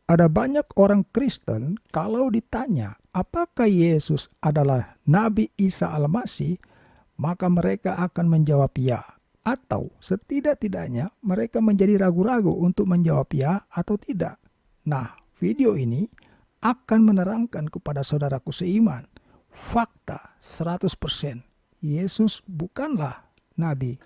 Ada banyak orang Kristen kalau ditanya apakah Yesus adalah Nabi Isa Al-Masih, maka mereka akan menjawab ya. Atau setidak-tidaknya mereka menjadi ragu-ragu untuk menjawab ya atau tidak. Nah, video ini akan menerangkan kepada saudaraku seiman fakta 100% Yesus bukanlah Nabi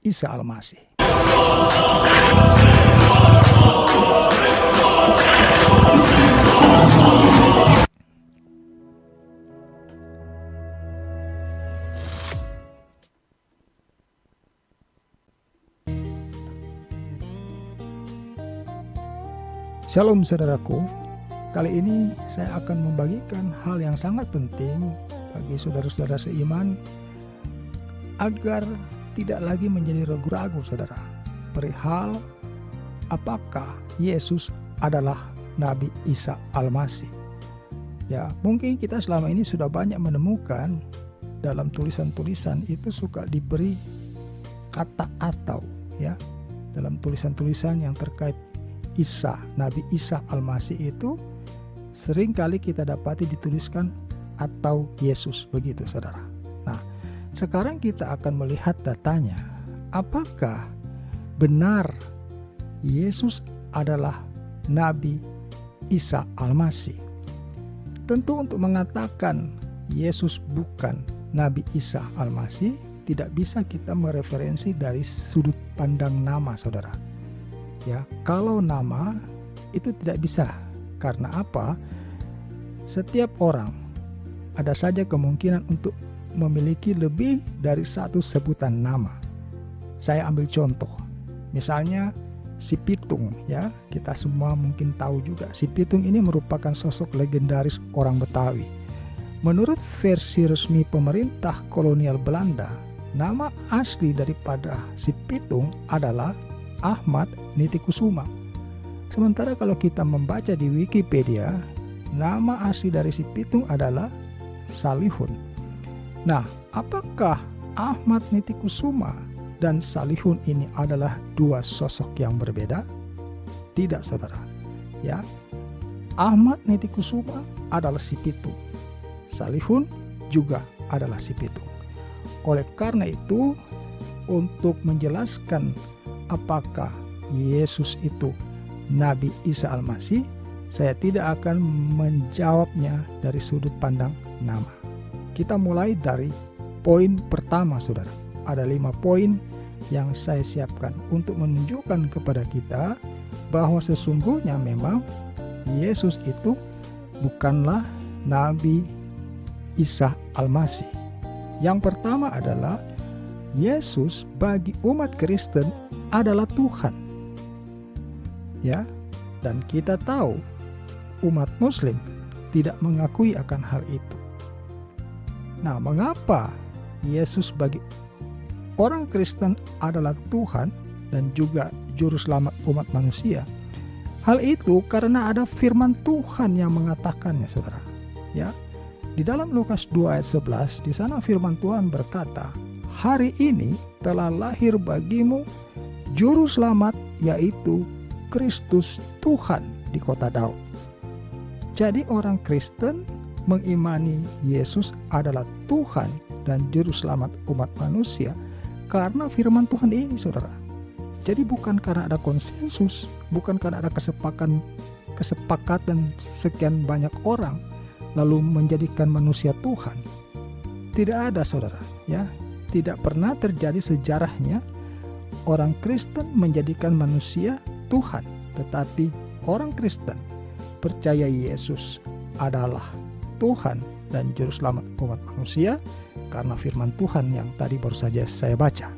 Isa Al-Masih. Shalom saudaraku, kali ini saya akan membagikan hal yang sangat penting bagi saudara-saudara seiman agar tidak lagi menjadi ragu-ragu saudara perihal apakah Yesus adalah Nabi Isa Al-Masih. Ya, mungkin kita selama ini sudah banyak menemukan dalam tulisan-tulisan itu suka diberi kata atau ya, dalam tulisan-tulisan yang terkait Isa, Nabi Isa Al-Masih itu sering kali kita dapati dituliskan atau Yesus, begitu saudara. Nah, sekarang kita akan melihat datanya. Apakah benar Yesus adalah Nabi Isa Al-Masih? Tentu untuk mengatakan Yesus bukan Nabi Isa Al-Masih, tidak bisa kita mereferensi dari sudut pandang nama saudara. Ya, kalau nama itu tidak bisa. Karena apa? Setiap orang ada saja kemungkinan untuk memiliki lebih dari satu sebutan nama. Saya ambil contoh. Misalnya si Pitung ya, kita semua mungkin tahu juga. Si Pitung ini merupakan sosok legendaris orang Betawi. Menurut versi resmi pemerintah kolonial Belanda, nama asli daripada si Pitung adalah Ahmad Nitikusuma. Sementara kalau kita membaca di Wikipedia, nama asli dari si Pitung adalah Salihun. Nah, apakah Ahmad Nitikusuma dan Salihun ini adalah dua sosok yang berbeda? Tidak, saudara. Ya, Ahmad Nitikusuma adalah si Pitung. Salihun juga adalah si Pitung. Oleh karena itu, untuk menjelaskan apakah Yesus itu Nabi Isa Al-Masih, saya tidak akan menjawabnya dari sudut pandang nama. Kita mulai dari poin pertama saudara. Ada 5 poin yang saya siapkan untuk menunjukkan kepada kita bahwa sesungguhnya memang Yesus itu bukanlah Nabi Isa Al-Masih. Yang pertama adalah Yesus bagi umat Kristen adalah Tuhan. Ya, dan kita tahu umat Muslim tidak mengakui akan hal itu. Nah, mengapa Yesus bagi orang Kristen adalah Tuhan dan juga juru selamat umat manusia? Hal itu karena ada firman Tuhan yang mengatakannya, saudara. Ya, di dalam Lukas 2 ayat 11, di sana firman Tuhan berkata, "Hari ini telah lahir bagimu Juru Selamat, yaitu Kristus Tuhan di kota Daud." Jadi orang Kristen mengimani Yesus adalah Tuhan dan Juru Selamat umat manusia karena firman Tuhan ini, saudara. Jadi bukan karena ada konsensus, bukan karena ada kesepakatan sekian banyak orang lalu menjadikan manusia Tuhan. Tidak ada, saudara. Ya, tidak pernah terjadi sejarahnya orang Kristen menjadikan manusia Tuhan, tetapi orang Kristen percaya Yesus adalah Tuhan dan Juru Selamat umat manusia karena firman Tuhan yang tadi baru saja saya baca.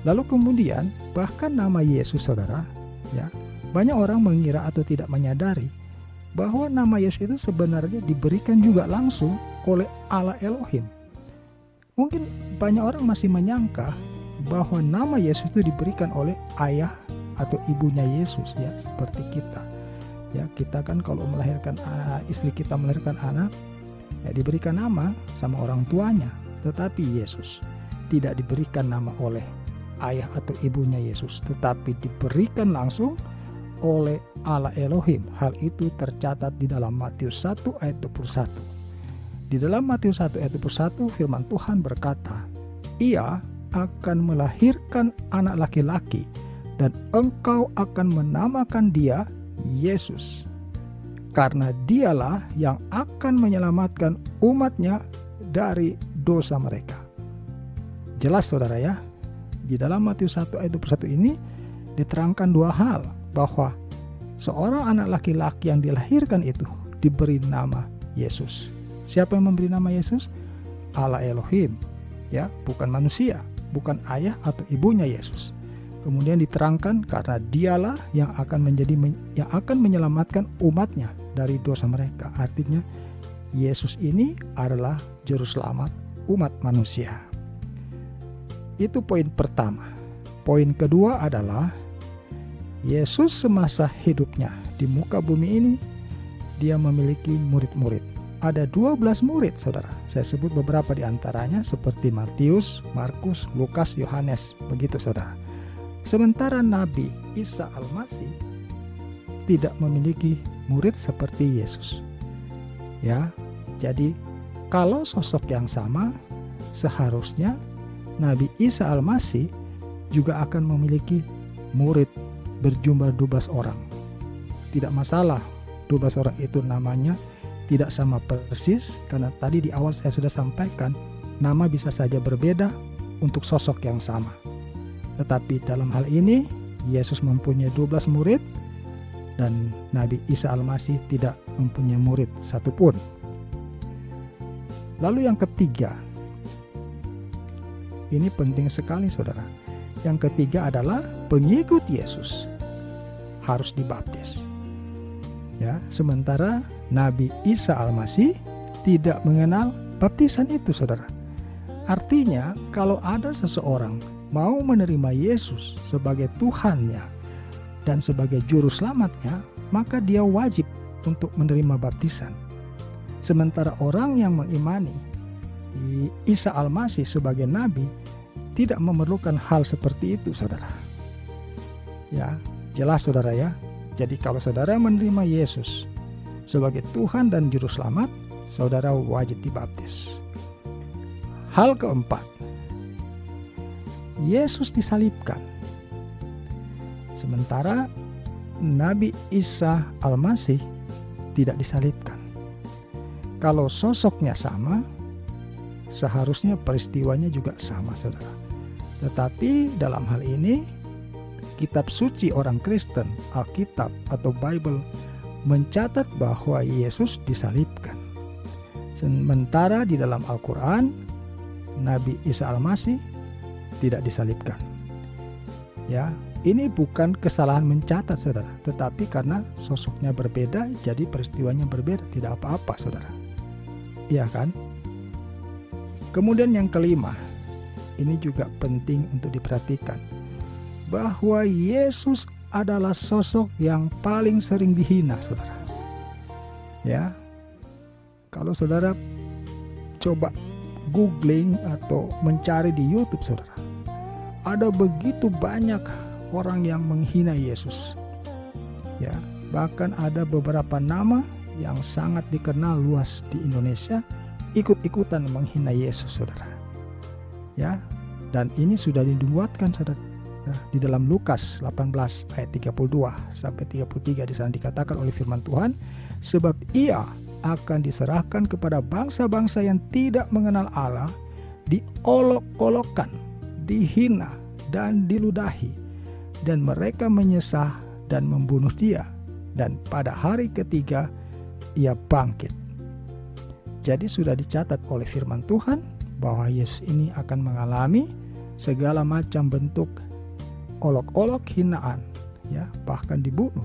Lalu kemudian bahkan nama Yesus, saudara, ya, banyak orang mengira atau tidak menyadari bahwa nama Yesus itu sebenarnya diberikan juga langsung oleh Allah Elohim. Mungkin banyak orang masih menyangka bahwa nama Yesus itu diberikan oleh ayah atau ibunya Yesus, ya, seperti kita. Ya, kita kan kalau melahirkan anak, istri kita melahirkan anak, ya diberikan nama sama orang tuanya. Tetapi Yesus tidak diberikan nama oleh ayah atau ibunya Yesus, tetapi diberikan langsung oleh Allah Elohim. Hal itu tercatat di dalam Matius 1 ayat 21. Di dalam Matius 1 ayat 21 firman Tuhan berkata, Ia akan melahirkan anak laki-laki dan engkau akan menamakan dia Yesus. Karena dialah yang akan menyelamatkan umatnya dari dosa mereka. Jelas saudara ya, di dalam Matius 1 ayat 21 ini diterangkan dua hal, bahwa seorang anak laki-laki yang dilahirkan itu diberi nama Yesus. Siapa yang memberi nama Yesus? Allah Elohim, ya, bukan manusia, bukan ayah atau ibunya Yesus. Kemudian diterangkan karena dialah yang akan menyelamatkan umatnya dari dosa mereka. Artinya Yesus ini adalah juru selamat umat manusia. Itu poin pertama. Poin kedua adalah Yesus semasa hidupnya di muka bumi ini, dia memiliki murid-murid. Ada 12 murid, saudara. Saya sebut beberapa di antaranya seperti Matius, Markus, Lukas, Yohanes. Begitu, saudara. Sementara Nabi Isa Al-Masih tidak memiliki murid seperti Yesus. Ya, jadi kalau sosok yang sama, seharusnya Nabi Isa Al-Masih juga akan memiliki murid berjumlah 12 orang. Tidak masalah 12 orang itu namanya tidak sama persis, karena tadi di awal saya sudah sampaikan nama bisa saja berbeda untuk sosok yang sama. Tetapi dalam hal ini Yesus mempunyai 12 murid dan Nabi Isa Al-Masih tidak mempunyai murid satupun. Lalu yang ketiga, ini penting sekali saudara. Yang ketiga adalah pengikut Yesus harus dibaptis. Ya, sementara Nabi Isa Al-Masih tidak mengenal baptisan itu, saudara. Artinya, kalau ada seseorang mau menerima Yesus sebagai Tuhannya dan sebagai juru selamatnya, maka dia wajib untuk menerima baptisan. Sementara orang yang mengimani Isa Al-Masih sebagai nabi tidak memerlukan hal seperti itu, saudara. Ya, jelas saudara ya. Jadi kalau saudara menerima Yesus sebagai Tuhan dan Juru Selamat, saudara wajib dibaptis. Hal keempat, Yesus disalibkan. Sementara Nabi Isa Al-Masih tidak disalibkan. Kalau sosoknya sama, seharusnya peristiwanya juga sama, saudara. Tetapi dalam hal ini, kitab suci orang Kristen, Alkitab atau Bible, mencatat bahwa Yesus disalibkan. Sementara di dalam Al-Quran, Nabi Isa Al-Masih tidak disalibkan. Ya, ini bukan kesalahan mencatat, saudara, tetapi karena sosoknya berbeda, jadi peristiwanya berbeda, tidak apa-apa, saudara. Iya kan? Kemudian yang kelima, ini juga penting untuk diperhatikan, bahwa Yesus adalah sosok yang paling sering dihina, saudara. Ya, kalau saudara coba googling atau mencari di YouTube, saudara, ada begitu banyak orang yang menghina Yesus. Ya, bahkan ada beberapa nama yang sangat dikenal luas di Indonesia ikut-ikutan menghina Yesus, saudara. Ya, dan ini sudah dibuatkan, saudara. Nah, di dalam Lukas 18 ayat 32 sampai 33 di sana dikatakan oleh firman Tuhan, sebab ia akan diserahkan kepada bangsa-bangsa yang tidak mengenal Allah, diolok-olokkan, dihina dan diludahi, dan mereka menyesah dan membunuh dia, dan pada hari ketiga ia bangkit. Jadi sudah dicatat oleh firman Tuhan bahwa Yesus ini akan mengalami segala macam bentuk olok-olok, hinaan, ya, bahkan dibunuh.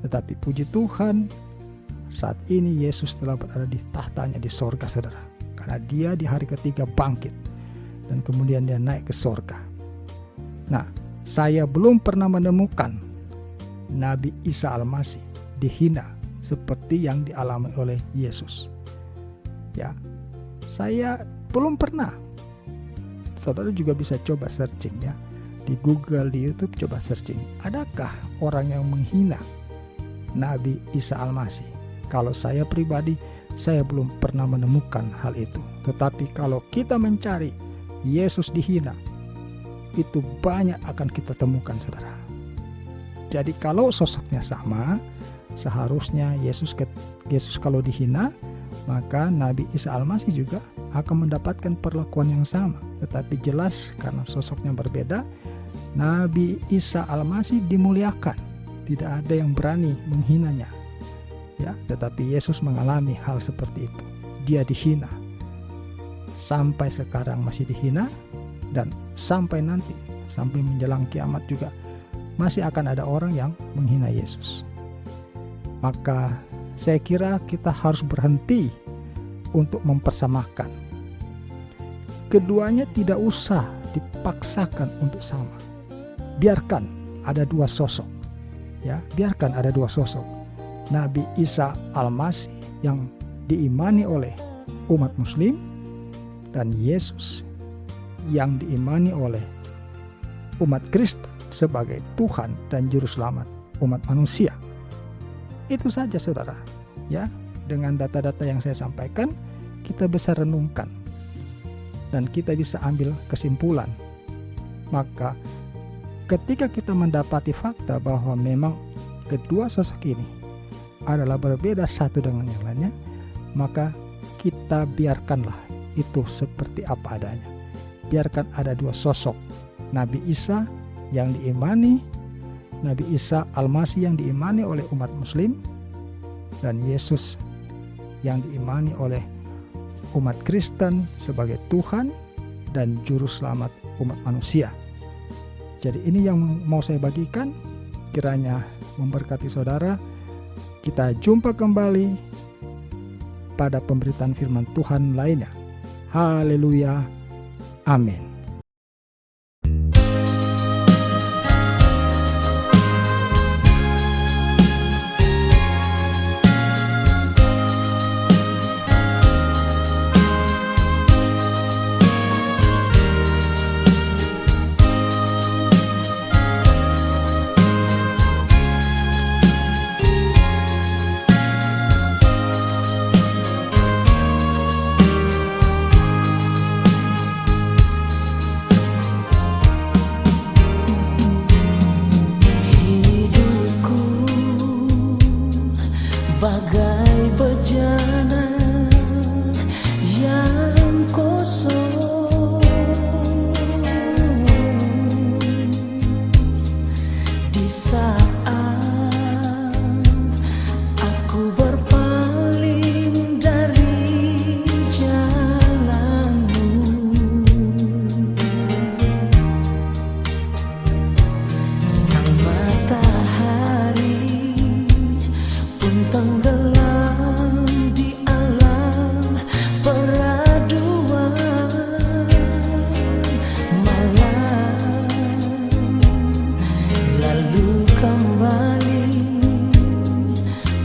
Tetapi puji Tuhan, saat ini Yesus telah berada di tahtanya di sorga, saudara. Karena dia di hari ketiga bangkit dan kemudian dia naik ke sorga. Nah, saya belum pernah menemukan Nabi Isa Al-Masih dihina seperti yang dialami oleh Yesus. Ya, saya belum pernah. Saudara juga bisa coba searching, ya. Di Google, di YouTube, coba searching. Adakah orang yang menghina Nabi Isa Al-Masih. Kalau saya pribadi, saya belum pernah menemukan hal itu. Tetapi kalau kita mencari Yesus dihina, itu banyak akan kita temukan, saudara. Jadi kalau sosoknya sama, seharusnya Yesus kalau dihina, maka Nabi Isa Al-Masih juga akan mendapatkan perlakuan yang sama. Tetapi jelas karena sosoknya berbeda, Nabi Isa Al-Masih dimuliakan. Tidak ada yang berani menghinanya. Ya, tetapi Yesus mengalami hal seperti itu. Dia dihina. Sampai sekarang masih dihina, dan sampai nanti, sampai menjelang kiamat juga masih akan ada orang yang menghina Yesus. Maka saya kira kita harus berhenti untuk mempersamakan. Keduanya tidak usah dipaksakan untuk sama. Biarkan ada dua sosok. Ya, biarkan ada dua sosok. Nabi Isa Al-Masih yang diimani oleh umat Muslim, dan Yesus yang diimani oleh umat Kristen sebagai Tuhan dan Juru Selamat umat manusia. Itu saja, saudara. Ya, dengan data-data yang saya sampaikan, kita bisa renungkan dan kita bisa ambil kesimpulan. Maka ketika kita mendapati fakta bahwa memang kedua sosok ini adalah berbeda satu dengan yang lainnya, maka kita biarkanlah itu seperti apa adanya. Biarkan ada dua sosok, Nabi Isa yang diimani, Nabi Isa Al-Masih yang diimani oleh umat Muslim, dan Yesus yang diimani oleh umat Kristen sebagai Tuhan dan Juru Selamat umat manusia. Jadi ini yang mau saya bagikan, kiranya memberkati saudara. Kita jumpa kembali pada pemberitaan firman Tuhan lainnya. Haleluya. Amin. Bagai bejana yang kosong, di saat aku berpaling dari jalanmu, sang matahari pun tenggelam di alam peraduan malam, lalu kembali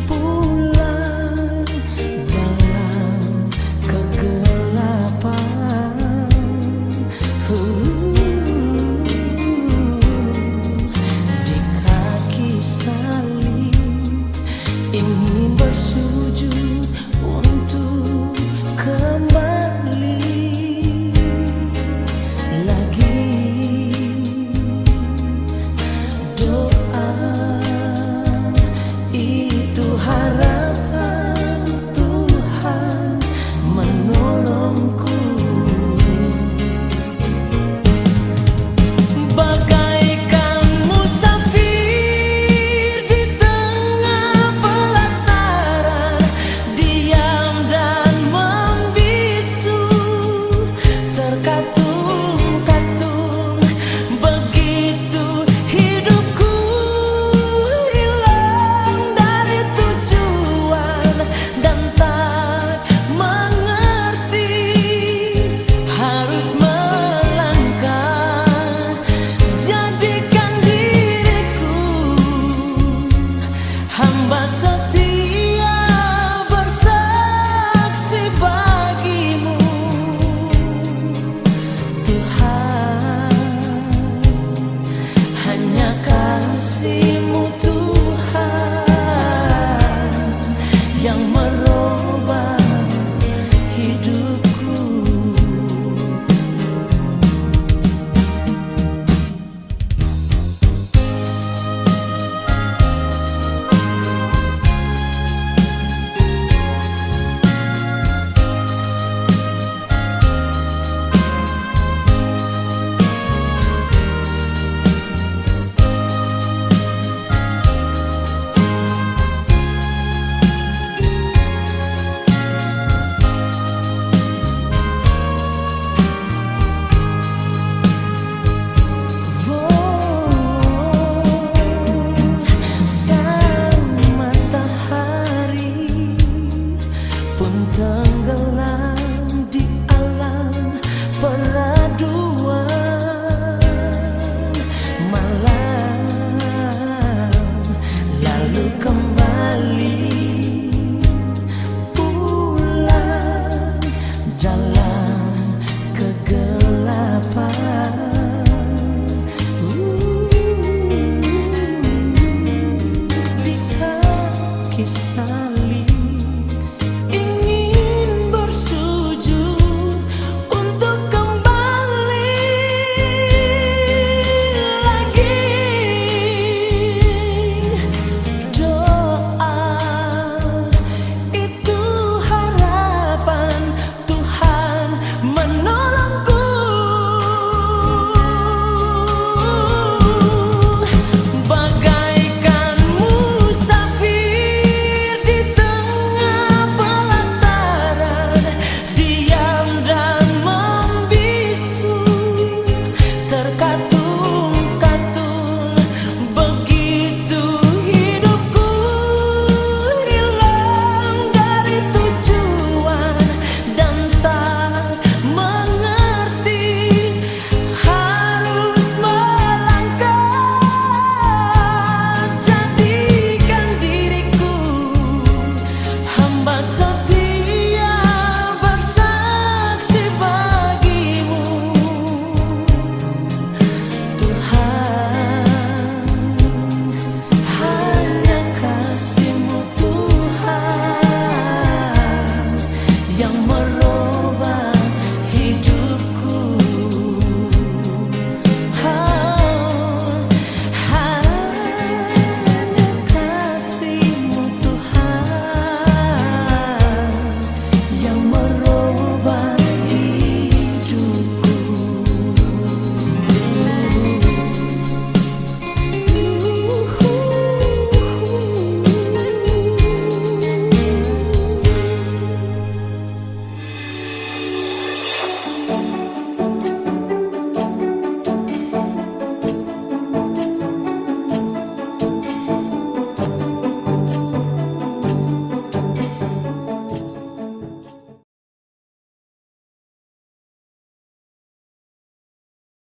pulang dalam kegelapan. Di kaki salib ingin bersujud untuk kembali lagi. Doa itu harapan Tuhan menolongku. Bagaikan musafir di tengah belata kisah